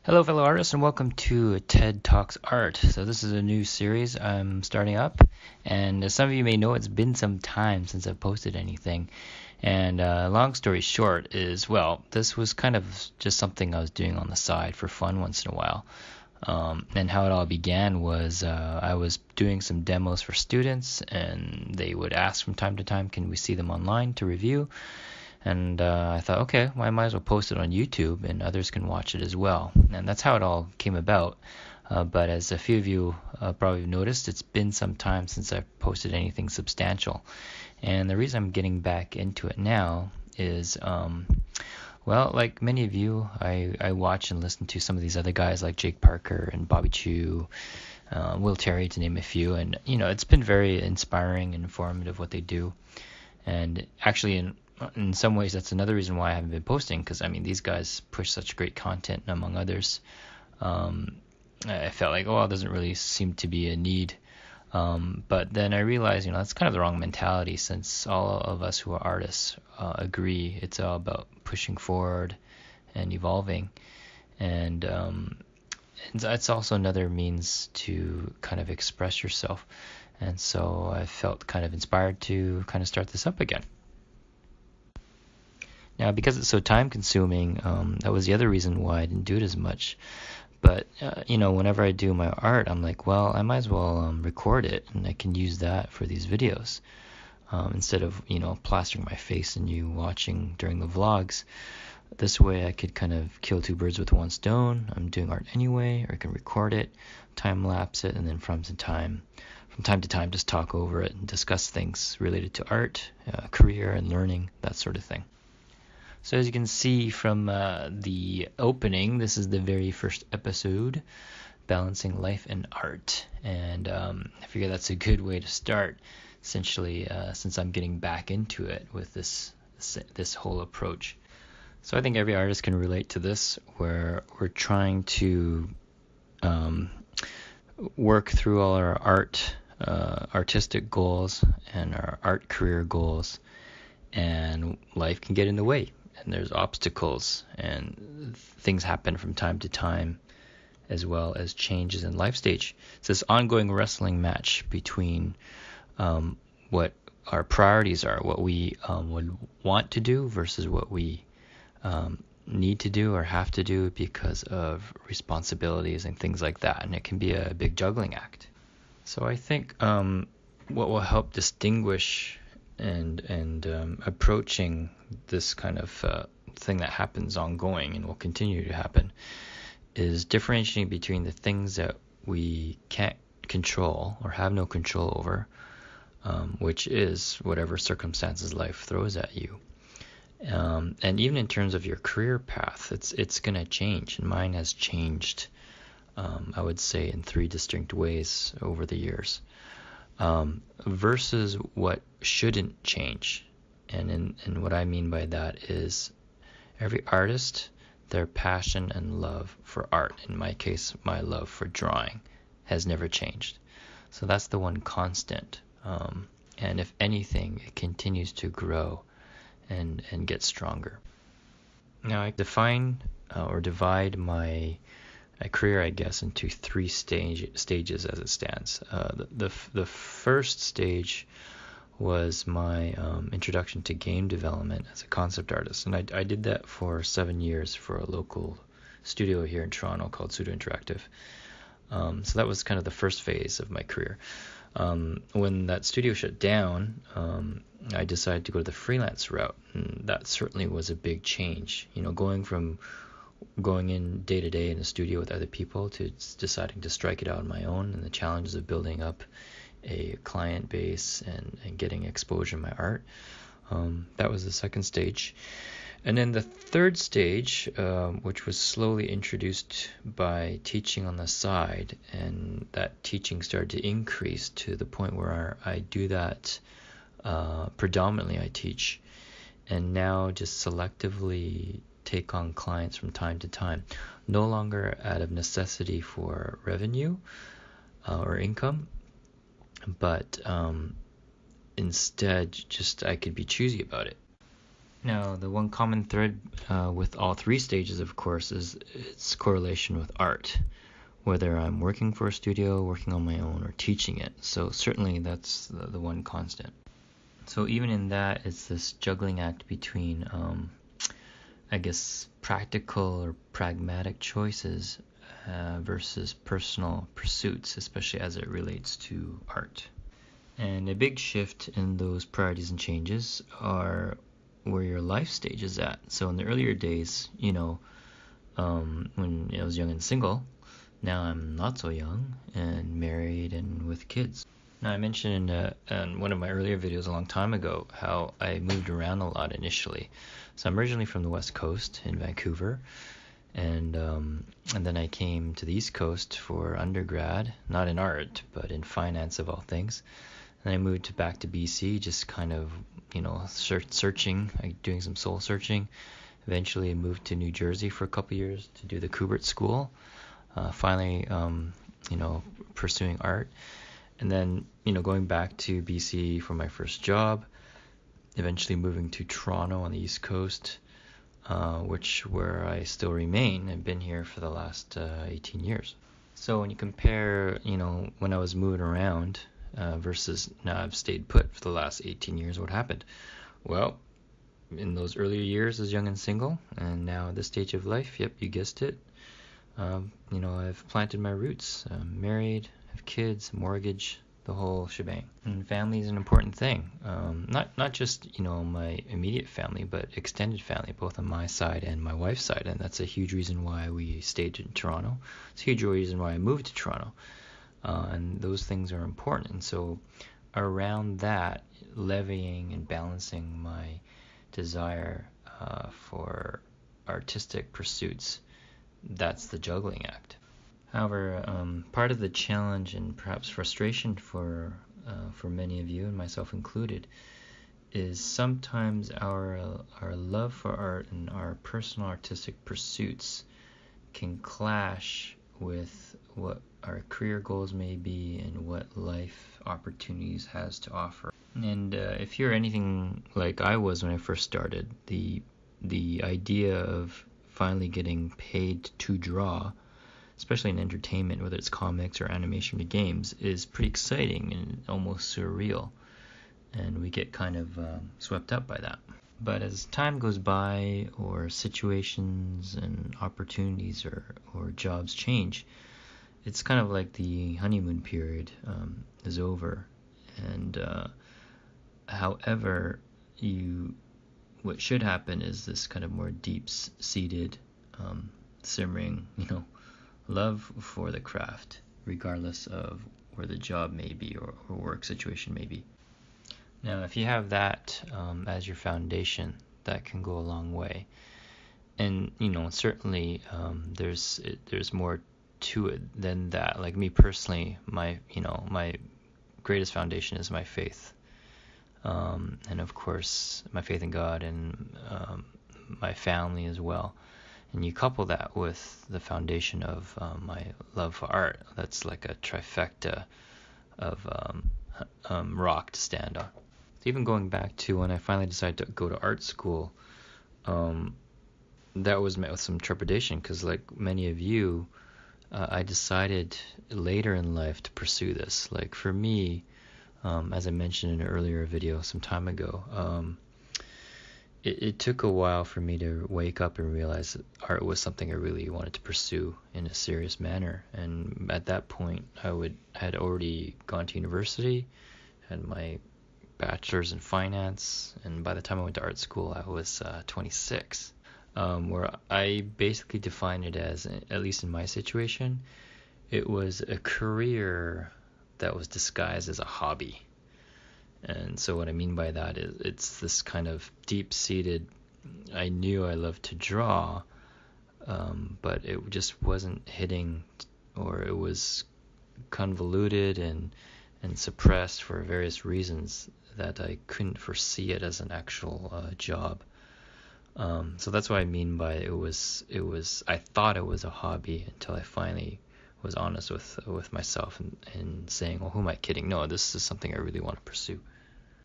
Hello, fellow artists, and welcome to TED Talks Art. So this is a new series I'm starting up, and as some of you may know, it's been some time since I've posted anything. And long story short is, well, this was kind of just something I was doing on the side for fun once in a while. And how it all began was I was doing some demos for students, and they would ask from time to time, can we see them online to review? And I thought, okay, well, I might as well post it on YouTube and others can watch it as well. And that's how it all came about. But as a few of you probably noticed, it's been some time since I've posted anything substantial. And the reason I'm getting back into it now is, well, like many of you, I watch and listen to some of these other guys like Jake Parker and Bobby Chu, Will Terry, to name a few. And, it's been very inspiring and informative what they do. And actually, in some ways, that's another reason why I haven't been posting, because these guys push such great content, among others. I felt like, it doesn't really seem to be a need. But then I realized, that's kind of the wrong mentality, since all of us who are artists agree it's all about pushing forward and evolving. And it's also another means to kind of express yourself. And so I felt kind of inspired to kind of start this up again. Now, because it's so time consuming, that was the other reason why I didn't do it as much. But, whenever I do my art, I'm like, well, I might as well record it, and I can use that for these videos. Instead of, plastering my face and you watching during the vlogs. This way I could kind of kill two birds with one stone. I'm doing art anyway, or I can record it, time lapse it, and then from time to time just talk over it and discuss things related to art, career, and learning, that sort of thing. So as you can see from the opening, this is the very first episode, Balancing Life and Art. And I figure that's a good way to start, essentially, since I'm getting back into it with this whole approach. So I think every artist can relate to this, where we're trying to work through all our artistic goals and our art career goals, and life can get in the way. And there's obstacles, and things happen from time to time, as well as changes in life stage. It's this ongoing wrestling match between what our priorities are, what we would want to do versus what we need to do or have to do because of responsibilities and things like that. And it can be a big juggling act. So I think what will help distinguish and approaching this kind of thing that happens ongoing and will continue to happen is differentiating between the things that we can't control or have no control over, which is whatever circumstances life throws at you. And even in terms of your career path, it's going to change, and mine has changed, I would say, in 3 distinct ways over the years. Versus what shouldn't change. And what I mean by that is every artist, their passion and love for art, in my case, my love for drawing, has never changed. So that's the one constant. And if anything, it continues to grow and get stronger. Now I define or divide my career, I guess, into 3 stages as it stands. The first stage was my introduction to game development as a concept artist, and I did that for 7 years for a local studio here in Toronto called Pseudo Interactive. So that was kind of the first phase of my career. When that studio shut down, I decided to go the freelance route, and that certainly was a big change. Going from going in day to day in a studio with other people to deciding to strike it out on my own, and the challenges of building up a client base and getting exposure in my art. That was the second stage. And then the third stage, which was slowly introduced by teaching on the side, and that teaching started to increase to the point where I do that predominantly. I teach, and now just selectively take on clients from time to time, no longer out of necessity for revenue or income, but instead just I could be choosy about it. Now, the one common thread with all three stages, of course, is its correlation with art, whether I'm working for a studio, working on my own, or teaching it. So certainly that's the one constant. So even in that, it's this juggling act between, I guess, practical or pragmatic choices versus personal pursuits, especially as it relates to art. And a big shift in those priorities and changes are where your life stage is at. So in the earlier days, when I was young and single, now I'm not so young and married and with kids. Now, I mentioned in one of my earlier videos a long time ago how I moved around a lot initially. So I'm originally from the West Coast in Vancouver, and then I came to the East Coast for undergrad, not in art, but in finance of all things. And I moved back to BC, just kind of, searching, doing some soul searching. Eventually I moved to New Jersey for a couple years to do the Kubert School. Finally, pursuing art. And then, going back to BC for my first job, eventually moving to Toronto on the East Coast, where I still remain. I've been here for the last 18 years. So when you compare, when I was moving around versus now I've stayed put for the last 18 years, what happened? Well, in those earlier years as young and single, and now at this stage of life, yep, you guessed it, I've planted my roots. I'm married, have kids, mortgage, the whole shebang. And family is an important thing. Not just, my immediate family, but extended family, both on my side and my wife's side. And that's a huge reason why we stayed in Toronto. It's a huge reason why I moved to Toronto. And those things are important. And so around that, levying and balancing my desire for artistic pursuits, that's the juggling act. However, part of the challenge and perhaps frustration for many of you, and myself included, is sometimes our love for art and our personal artistic pursuits can clash with what our career goals may be and what life opportunities has to offer. And if you're anything like I was when I first started, the idea of finally getting paid to draw, especially in entertainment, whether it's comics or animation or games, is pretty exciting and almost surreal. And we get kind of swept up by that. But as time goes by, or situations and opportunities or jobs change, it's kind of like the honeymoon period is over. And however, what should happen is this kind of more deep-seated, simmering, love for the craft, regardless of where the job may be or work situation may be. Now, if you have that as your foundation, that can go a long way. And certainly there's more to it than that. Like me personally, my greatest foundation is my faith, and of course my faith in God and my family as well. And you couple that with the foundation of my love for art. That's like a trifecta of rock to stand on. So even going back to when I finally decided to go to art school, that was met with some trepidation because, like many of you, I decided later in life to pursue this. Like for me, as I mentioned in an earlier video some time ago, it took a while for me to wake up and realize that art was something I really wanted to pursue in a serious manner. And at that point, I had already gone to university, had my bachelor's in finance, and by the time I went to art school, I was 26. Where I basically define it as, at least in my situation, it was a career that was disguised as a hobby. And so what I mean by that is it's this kind of deep-seated, I knew I loved to draw, but it just wasn't hitting, or it was convoluted and suppressed for various reasons that I couldn't foresee it as an actual job. So that's what I mean by it was I thought it was a hobby until I finally was honest with myself and saying, well, who am I kidding? No, this is something I really want to pursue.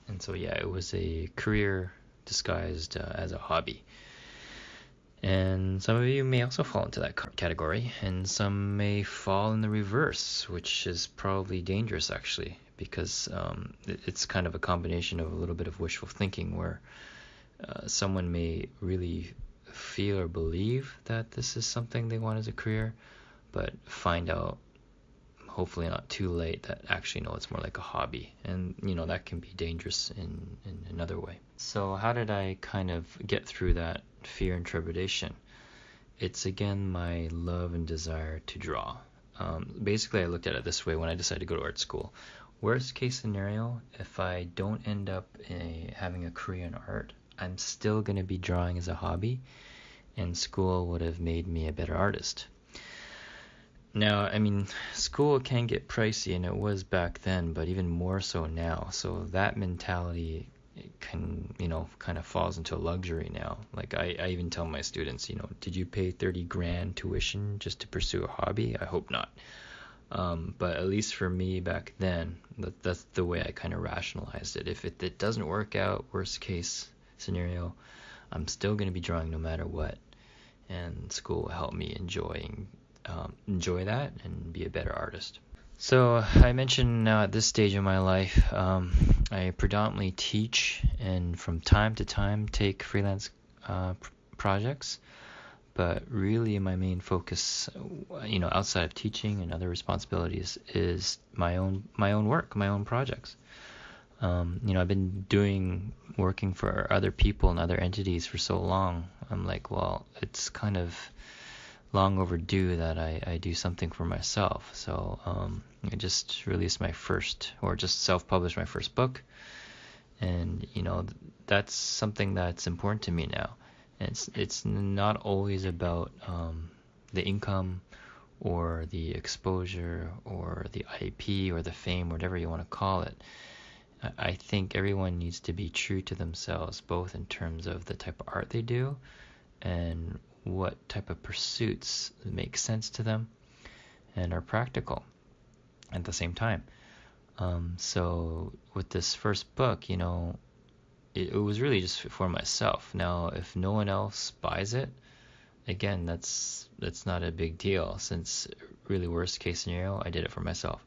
And so yeah, it was a career disguised as a hobby. And some of you may also fall into that category, and some may fall in the reverse, which is probably dangerous actually, because it's kind of a combination of a little bit of wishful thinking where someone may really feel or believe that this is something they want as a career, but find out, hopefully not too late, that actually no, it's more like a hobby. And that can be dangerous in another way. So how did I kind of get through that fear and trepidation? It's again my love and desire to draw. Basically I looked at it this way when I decided to go to art school. Worst case scenario, if I don't end up having a career in art, I'm still going to be drawing as a hobby, and school would have made me a better artist. Now, I mean, school can get pricey, and it was back then, but even more so now. So that mentality can, kind of falls into a luxury now. Like I even tell my students, did you pay 30 grand tuition just to pursue a hobby? I hope not. But at least for me back then, that's the way I kind of rationalized it. If it doesn't work out, worst case scenario, I'm still going to be drawing no matter what, and school will help me enjoy that and be a better artist. So I mentioned now at this stage of my life, I predominantly teach and from time to time take freelance projects, but really my main focus, outside of teaching and other responsibilities, is my own work, my own projects. I've been working for other people and other entities for so long. I'm like, well, it's kind of long overdue that I do something for myself. So I just released just self-published my first book. And, that's something that's important to me now. And it's not always about the income or the exposure or the IP or the fame, whatever you want to call it. I think everyone needs to be true to themselves, both in terms of the type of art they do and what type of pursuits make sense to them and are practical at the same time. So with this first book, it was really just for myself. Now, if no one else buys it, again, that's not a big deal, since really worst case scenario, I did it for myself.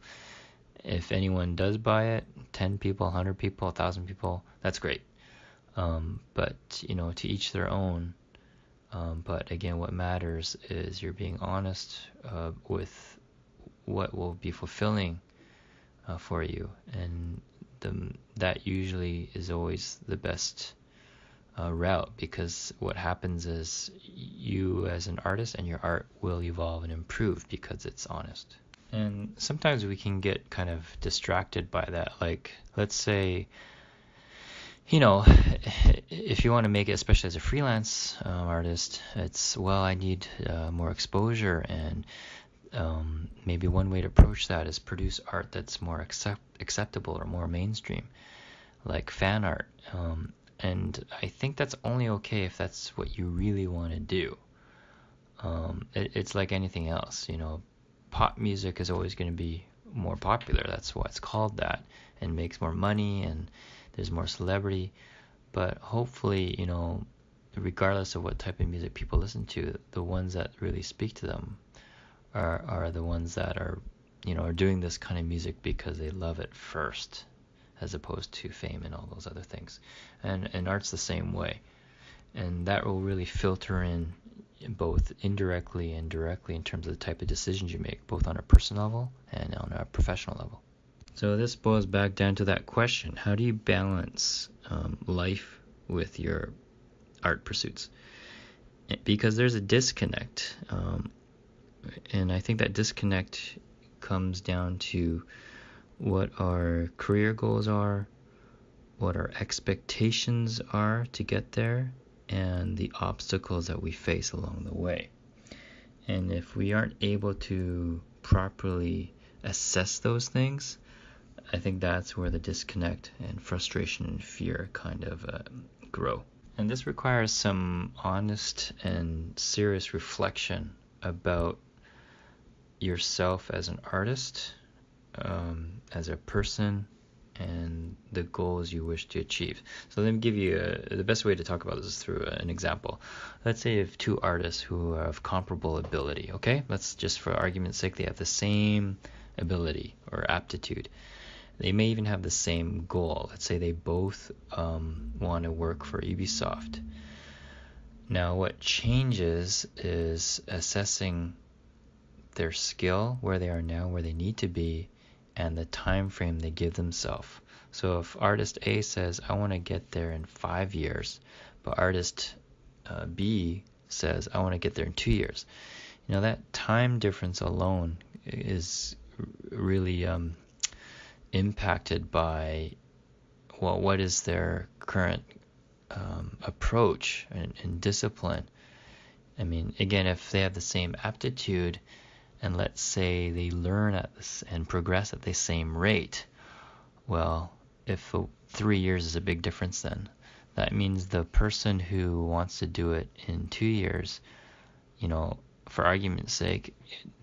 If anyone does buy it, 10 people, 100 people, 1,000 people, that's great. But, to each their own. But again, what matters is you're being honest with what will be fulfilling for you. And that usually is always the best route, because what happens is you as an artist and your art will evolve and improve because it's honest. And sometimes we can get kind of distracted by that. Like, let's say, if you want to make it, especially as a freelance artist, I need more exposure, and maybe one way to approach that is produce art that's more acceptable or more mainstream, like fan art. And I think that's only okay if that's what you really want to do. It's like anything else, pop music is always going to be more popular. That's why it's called that, and makes more money, and there's more celebrity. But hopefully, regardless of what type of music people listen to, the ones that really speak to them are the ones that are doing this kind of music because they love it first, as opposed to fame and all those other things. And art's the same way. And that will really filter in both indirectly and directly in terms of the type of decisions you make, both on a personal level and on a professional level. So this boils back down to that question: how do you balance life with your art pursuits? Because there's a disconnect, and I think that disconnect comes down to what our career goals are, what our expectations are to get there, and the obstacles that we face along the way. And if we aren't able to properly assess those things, I think that's where the disconnect and frustration and fear kind of grow. And this requires some honest and serious reflection about yourself as an artist, as a person, and the goals you wish to achieve. So let me give you the best way to talk about this is through an example. Let's say you have two artists who have comparable ability, okay? Let's just, for argument's sake, they have the same ability or aptitude. They may even have the same goal. Let's say they both want to work for Ubisoft. Now what changes is assessing their skill, where they are now, where they need to be, and the time frame they give themselves. So if artist A says, I want to get there in 5 years, but artist B says, I want to get there in 2 years, that time difference alone is really impacted by, well, what is their current approach and discipline. I mean, again, if they have the same aptitude, and let's say they learn and progress at the same rate, well, if 3 years is a big difference, then that means the person who wants to do it in 2 years, for argument's sake,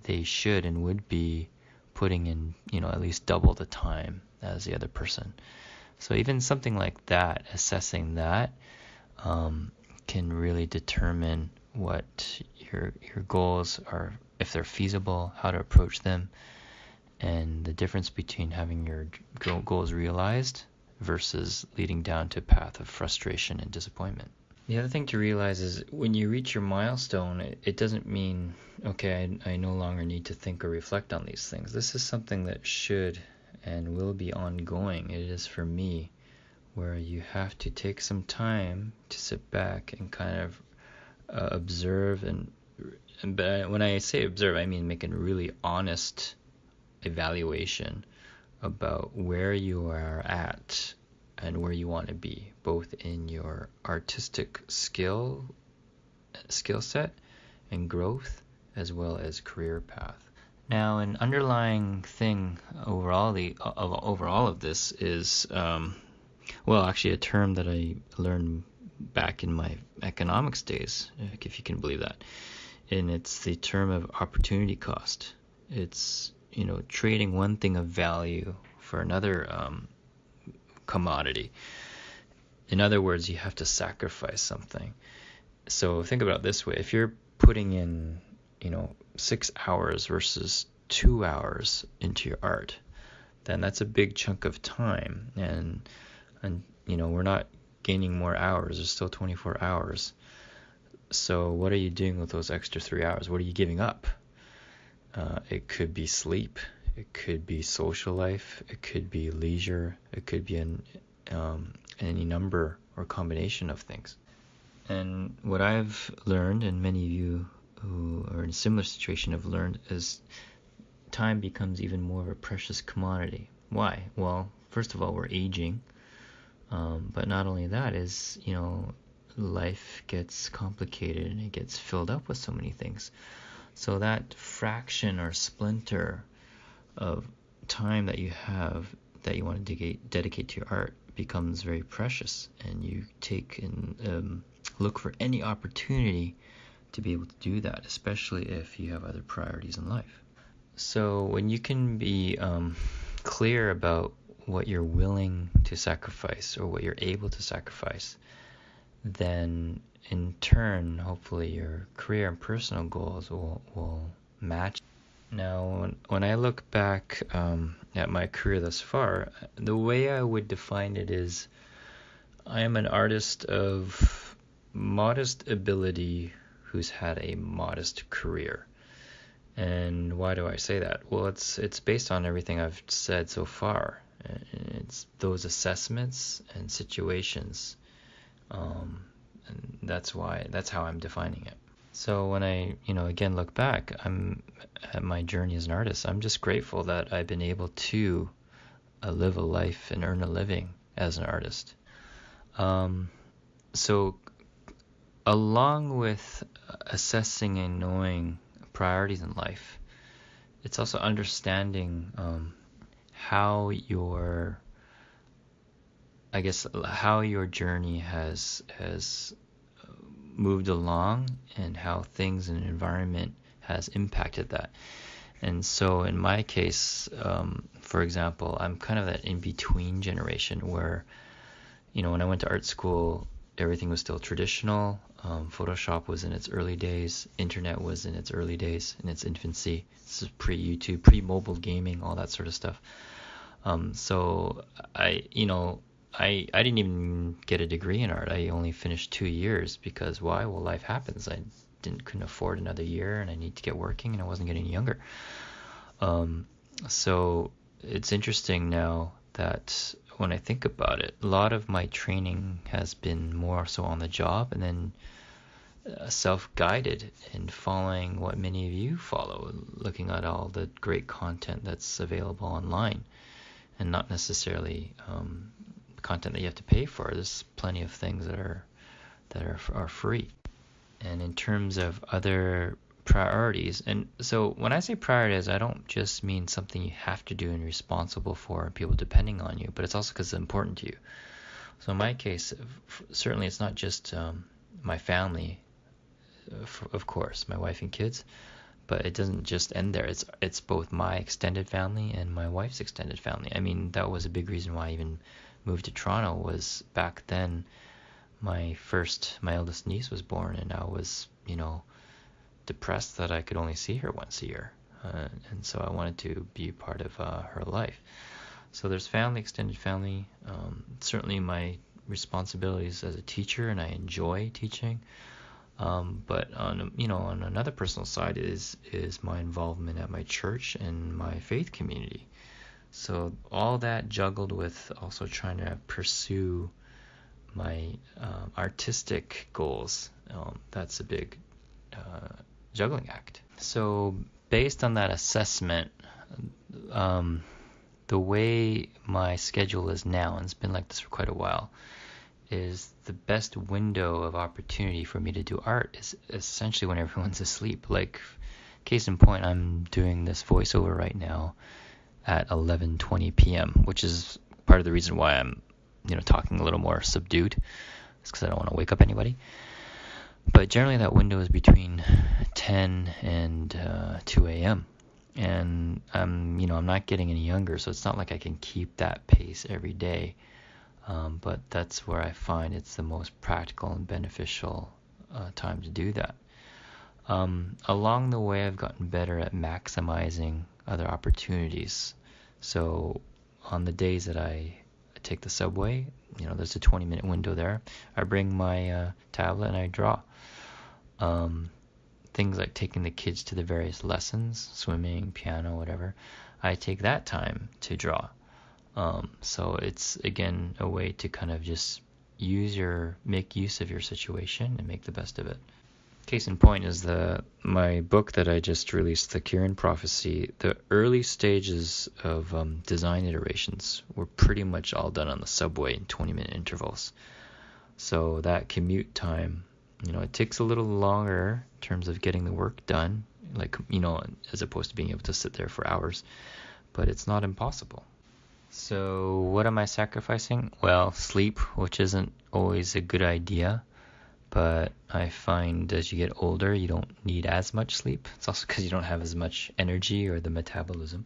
they should and would be putting in, at least double the time as the other person. So even something like that, assessing that, can really determine what your goals are, if they're feasible, how to approach them, and the difference between having your goals realized versus leading down to a path of frustration and disappointment. The other thing to realize is when you reach your milestone, it doesn't mean, okay, I no longer need to think or reflect on these things. This is something that should and will be ongoing. It is for me, where you have to take some time to sit back and kind of observe but when I say observe, I mean make a really honest evaluation about where you are at and where you want to be, both in your artistic skill set and growth, as well as career path. Now, an underlying thing overall of this is, actually a term that I learned back in my economics days, if you can believe that. And it's the term of opportunity cost. It's, trading one thing of value for another commodity. In other words, you have to sacrifice something. So think about it this way. If you're putting in, 6 hours versus 2 hours into your art, then that's a big chunk of time. And we're not gaining more hours. There's still 24 hours. So what are you doing with those extra 3 hours? What are you giving up? It could be sleep. It could be social life. It could be leisure. It could be any number or combination of things. And what I've learned, and many of you who are in a similar situation have learned, is time becomes even more of a precious commodity. Why? Well, first of all, we're aging. But not only that is, life gets complicated and it gets filled up with so many things. So that fraction or splinter of time that you have that you want to dedicate to your art becomes very precious, and you take and look for any opportunity to be able to do that, especially if you have other priorities in life. So when you can be clear about what you're willing to sacrifice or what you're able to sacrifice, then in turn, hopefully your career and personal goals will match. Now, when I look back at my career thus far, the way I would define it is I am an artist of modest ability who's had a modest career. And why do I say that? Well, it's based on everything I've said so far. It's those assessments and situations, and that's how I'm defining it. So when I, again look back, I'm at my journey as an artist. I'm just grateful that I've been able to live a life and earn a living as an artist. So along with assessing and knowing priorities in life, it's also understanding how your journey has moved along and how things and environment has impacted that. And so in my case, for example, I'm kind of that in-between generation where, when I went to art school, everything was still traditional. Photoshop was in its early days. Internet was in its early days, in its infancy. This is pre-YouTube, pre-mobile gaming, all that sort of stuff. So I didn't even get a degree in art. I only finished 2 years because why? Well, life happens. I couldn't afford another year, and I need to get working, and I wasn't getting younger. So it's interesting now that when I think about it, a lot of my training has been more so on the job, and then self-guided and following what many of you follow, looking at all the great content that's available online, and not necessarily content that you have to pay for. There's plenty of things that are free. And in terms of other priorities, and so when I say priorities, I don't just mean something you have to do and responsible for and people depending on you, but it's also because it's important to you. So in my case, certainly it's not just my family, of course, my wife and kids, but it doesn't just end there. It's both my extended family and my wife's extended family. I mean, that was a big reason why I even moved to Toronto. Was back then my eldest niece was born, and I was, depressed that I could only see her once a year. And so I wanted to be part of her life. So there's family, extended family, certainly my responsibilities as a teacher, and I enjoy teaching. But on another personal side is my involvement at my church and my faith community. So all that juggled with also trying to pursue my artistic goals, that's a big juggling act. So based on that assessment, the way my schedule is now, and it's been like this for quite a while, is the best window of opportunity for me to do art is essentially when everyone's asleep. Like, case in point, I'm doing this voiceover right now at 11:20 p.m., which is part of the reason why I'm talking a little more subdued. It's because I don't want to wake up anybody. But generally that window is between 10 and 2 a.m. And I'm not getting any younger, so it's not like I can keep that pace every day. But that's where I find it's the most practical and beneficial time to do that. Along the way, I've gotten better at maximizing other opportunities. So on the days that I take the subway, there's a 20-minute window there. I bring my tablet and I draw. Things like taking the kids to the various lessons, swimming, piano, whatever, I take that time to draw. So it's, again, a way to kind of just make use of your situation and make the best of it. Case in point is my book that I just released, The Kieran Prophecy. The early stages of design iterations were pretty much all done on the subway in 20-minute intervals. So that commute time, it takes a little longer in terms of getting the work done, as opposed to being able to sit there for hours, but it's not impossible. So what am I sacrificing? Well, sleep, which isn't always a good idea. But I find as you get older, you don't need as much sleep. It's also because you don't have as much energy or the metabolism.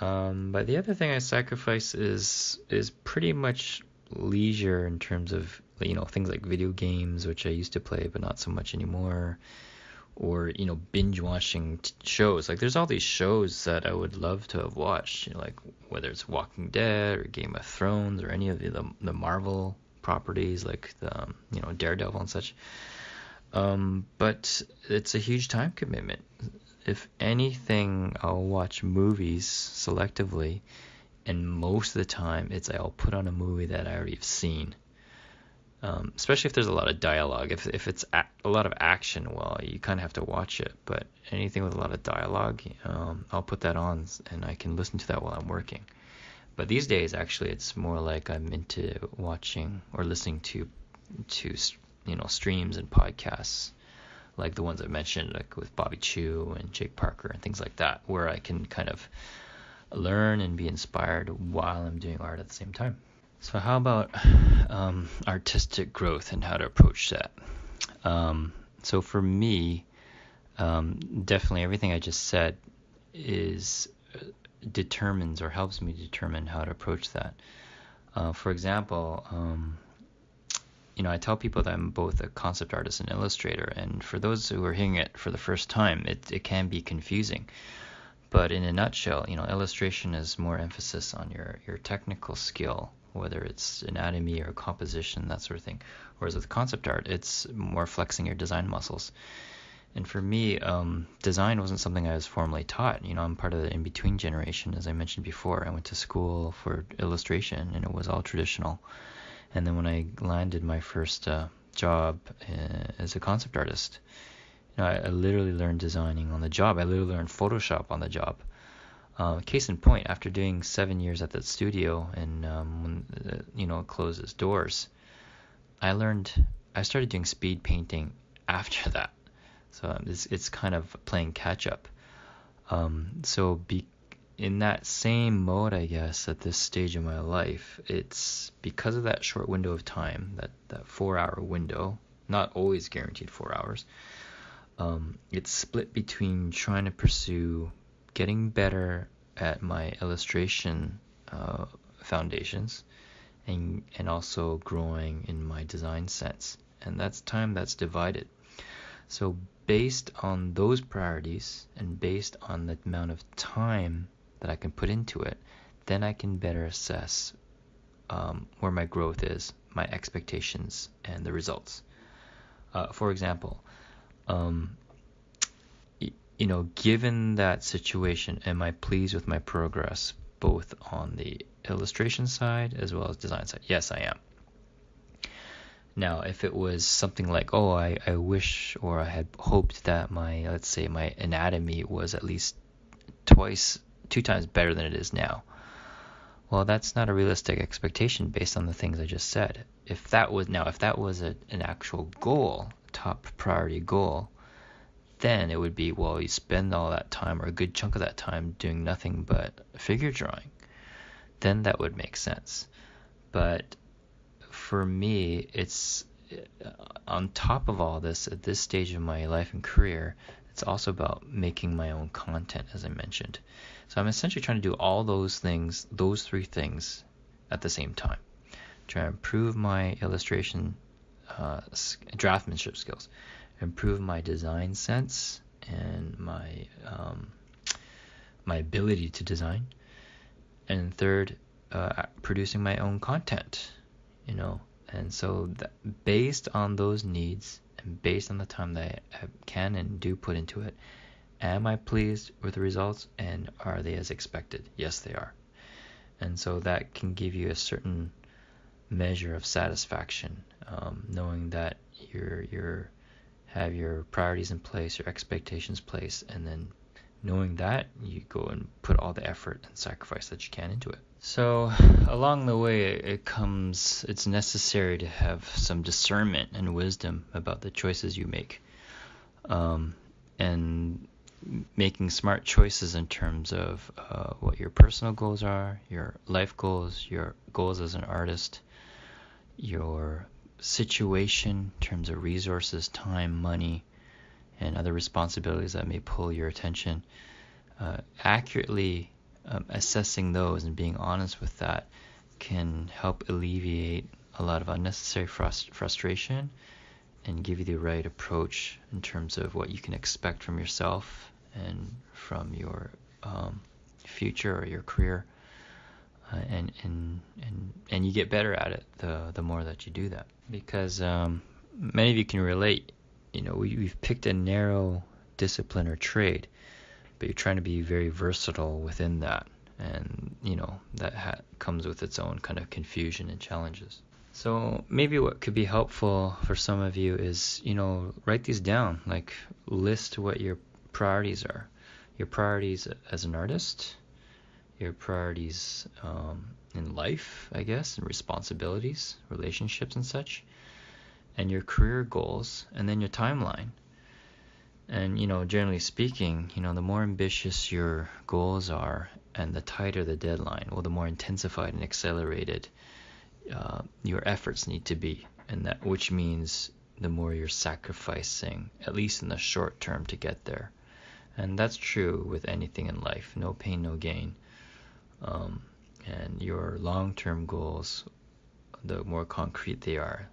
But the other thing I sacrifice is pretty much leisure in terms of, things like video games, which I used to play, but not so much anymore. Or, binge watching shows. Like, there's all these shows that I would love to have watched, like whether it's Walking Dead or Game of Thrones or any of the Marvel properties like the Daredevil and such, but it's a huge time commitment. If anything, I'll watch movies selectively, and most of the time I'll put on a movie that I already have seen, especially if there's a lot of dialogue. If it's a lot of action, well, you kind of have to watch it, but anything with a lot of dialogue, I'll put that on and I can listen to that while I'm working. But these days, actually, it's more like I'm into watching or listening to streams and podcasts, like the ones I mentioned, like with Bobby Chiu and Jake Parker and things like that, where I can kind of learn and be inspired while I'm doing art at the same time. So how about artistic growth and how to approach that? So for me, definitely everything I just said is determines or helps me determine how to approach that. For example, I tell people that I'm both a concept artist and illustrator, and for those who are hearing it for the first time, it can be confusing. But in a nutshell, illustration is more emphasis on your technical skill, whether it's anatomy or composition, that sort of thing. Whereas with concept art, it's more flexing your design muscles. And for me, design wasn't something I was formally taught. I'm part of the in-between generation, as I mentioned before. I went to school for illustration, and it was all traditional. And then when I landed my first job as a concept artist, I literally learned designing on the job. I literally learned Photoshop on the job. Case in point, after doing 7 years at that studio, and when it closed its doors, I started doing speed painting after that. So it's kind of playing catch up. In that same mode, I guess, at this stage of my life, it's because of that short window of time, that 4-hour window, not always guaranteed 4 hours. It's split between trying to pursue getting better at my illustration foundations and also growing in my design sense. And that's time that's divided. So based on those priorities and based on the amount of time that I can put into it, then I can better assess where my growth is, my expectations, and the results. For example, given that situation, am I pleased with my progress both on the illustration side as well as design side? Yes, I am. Now, if it was something like, I wish or I had hoped that let's say my anatomy was at least 2 times better than it is now. Well, that's not a realistic expectation based on the things I just said. If that was an actual goal, top priority goal, then it would be, you spend all that time or a good chunk of that time doing nothing but figure drawing. Then that would make sense. But for me, it's on top of all this, at this stage of my life and career, it's also about making my own content, as I mentioned. So I'm essentially trying to do all those things, those 3 things at the same time. Try to improve my illustration, draftsmanship skills, improve my design sense and my ability to design, and third, producing my own content, and so based on those needs and based on the time that I can and do put into it, am I pleased with the results, and are they as expected? Yes, they are. And so that can give you a certain measure of satisfaction, knowing that you have your priorities in place, your expectations placed, and then knowing that, you go and put all the effort and sacrifice that you can into it. So along the way, it's necessary to have some discernment and wisdom about the choices you make, and making smart choices in terms of what your personal goals are, your life goals, your goals as an artist, your situation in terms of resources, time, money, and other responsibilities that may pull your attention. Accurately assessing those and being honest with that can help alleviate a lot of unnecessary frustration and give you the right approach in terms of what you can expect from yourself and from your future or your career, and you get better at it the more that you do that, because many of you can relate. We've picked a narrow discipline or trade, but you're trying to be very versatile within that, and that comes with its own kind of confusion and challenges. So maybe what could be helpful for some of you is, write these down, like list what your priorities are. Your priorities as an artist, your priorities in life, I guess, and responsibilities, relationships and such, and your career goals, and then your timeline. And, generally speaking, the more ambitious your goals are and the tighter the deadline, the more intensified and accelerated your efforts need to be, and that which means the more you're sacrificing, at least in the short term, to get there. And that's true with anything in life. No pain, no gain. And your long-term goals, the more concrete they are,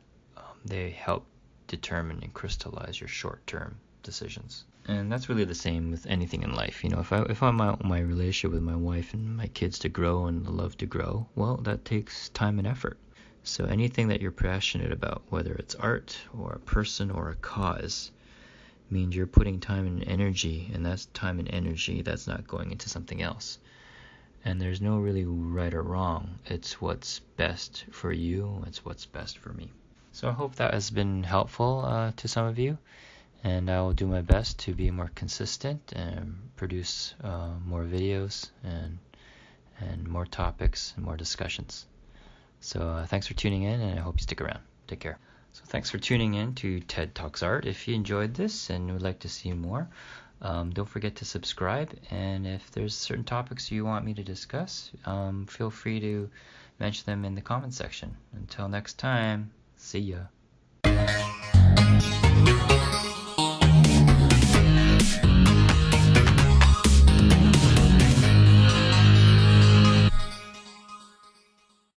they help determine and crystallize your short-term decisions. And that's really the same with anything in life. If I want my relationship with my wife and my kids to grow and the love to grow, well, that takes time and effort. So anything that you're passionate about, whether it's art or a person or a cause, means you're putting time and energy, and that's time and energy that's not going into something else. And there's no really right or wrong. It's what's best for you. It's what's best for me. So I hope that has been helpful to some of you. And I will do my best to be more consistent and produce more videos and more topics and more discussions. So thanks for tuning in, and I hope you stick around. Take care. So thanks for tuning in to TED Talks Art. If you enjoyed this and would like to see more, don't forget to subscribe. And if there's certain topics you want me to discuss, feel free to mention them in the comment section. Until next time, see ya.